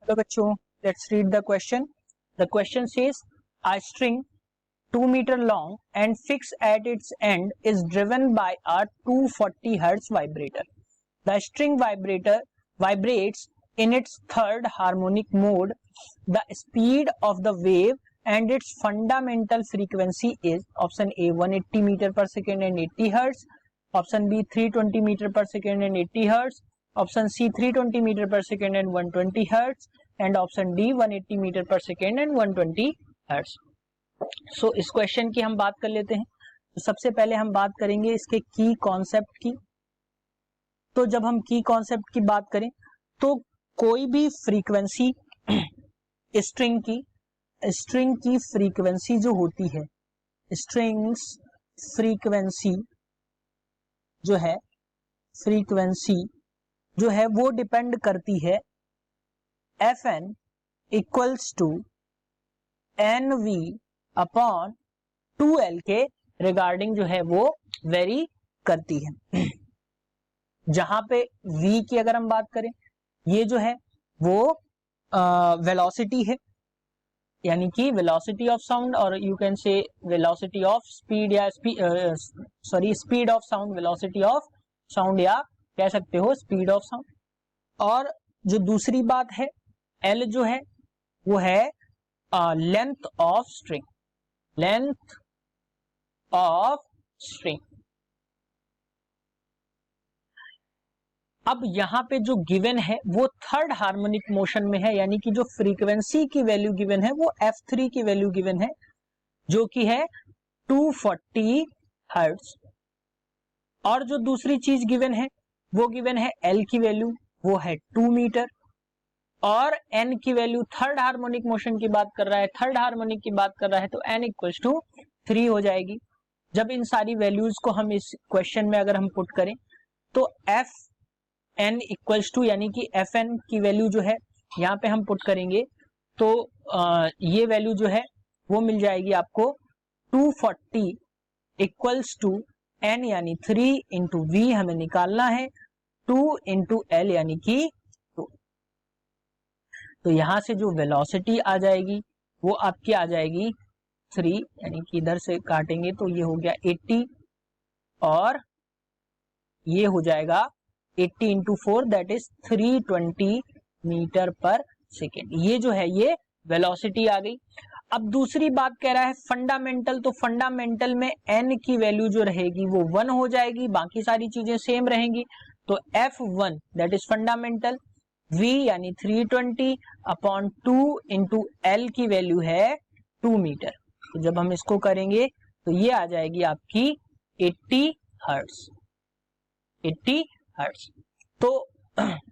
तो बच्चों let's read the question. The question says a string 2 meter long and fixed at its end is driven by a 240 Hz vibrator. The string vibrates in its third harmonic mode. The speed of the wave and its fundamental frequency is option A 180 meter per second and 80 Hz, option B 320 meter per second and 80 Hz, option C 320 meter per second and 120 Hz, and option D 180 meter per second and 120 Hz. सो इस question की हम बात कर लेते हैं. तो सबसे पहले हम बात करेंगे इसके की कॉन्सेप्ट की. तो जब हम की कॉन्सेप्ट की बात करें तो कोई भी फ्रीक्वेंसी स्ट्रिंग की फ्रीक्वेंसी जो होती है, स्ट्रिंग्स फ्रीक्वेंसी जो है वो डिपेंड करती है Fn equals to NV upon 2L के रिगार्डिंग जो है वो वेरी करती है. जहां पे V की अगर हम बात करें, ये जो है वो वेलोसिटी है, यानी कि वेलोसिटी ऑफ साउंड, और you can say velocity of speed या speed of sound, velocity of sound या कह सकते हो स्पीड ऑफ साउंड. और जो दूसरी बात है L जो है वो है लेंथ ऑफ स्ट्रिंग. अब यहां पे जो गिवन है वो थर्ड हार्मोनिक मोशन में है, यानी कि जो फ्रीक्वेंसी की वैल्यू गिवन है वो F3 की वैल्यू गिवन है, जो कि है 240 हर्ट्ज. और जो दूसरी चीज गिवन है वो गिवन है L की वैल्यू, वो है 2 मीटर, और N की वैल्यू थर्ड हार्मोनिक मोशन की बात कर रहा है, थर्ड हार्मोनिक की बात कर रहा है, तो N इक्वल्स टू 3 हो जाएगी. जब इन सारी वैल्यूज को हम इस क्वेश्चन में अगर हम पुट करें तो Fn इक्वल्स टू, यानी कि Fn की वैल्यू जो है यहाँ पे हम पुट करेंगे तो ये वैल्यू जो है वो मिल जाएगी आपको 240 इक्वल्स टू N यानी 3 इंटू V हमें निकालना है, 2 इंटू L यानी कि 2. तो यहां से जो वेलोसिटी आ जाएगी वो आपकी आ जाएगी 3, यानी कि इधर से काटेंगे तो ये हो गया 80, और ये हो जाएगा 80 इंटू 4 दैट इज 320 मीटर पर सेकेंड. ये जो है ये वेलोसिटी आ गई. अब दूसरी बात कह रहा है फंडामेंटल, तो फंडामेंटल में N की वैल्यू जो रहेगी वो 1 हो जाएगी, बाकी सारी चीजें सेम रहेंगी. तो F1 that is fundamental, V यानी 320 अपॉन 2 इंटू L की वैल्यू है 2 मीटर. तो जब हम इसको करेंगे तो ये आ जाएगी आपकी 80 हर्ट्ज. तो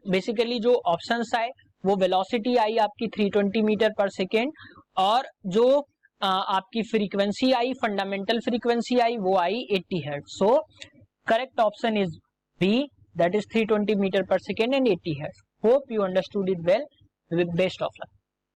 बेसिकली जो ऑप्शंस आए वो वेलोसिटी आई आपकी 320 मीटर पर सेकेंड, और जो आपकी फ्रीक्वेंसी आई, फंडामेंटल फ्रीक्वेंसी आई, वो आई 80 hertz. So correct option is B, that is 320 meter per second and 80 hertz. Hope you understood it well. With best of luck.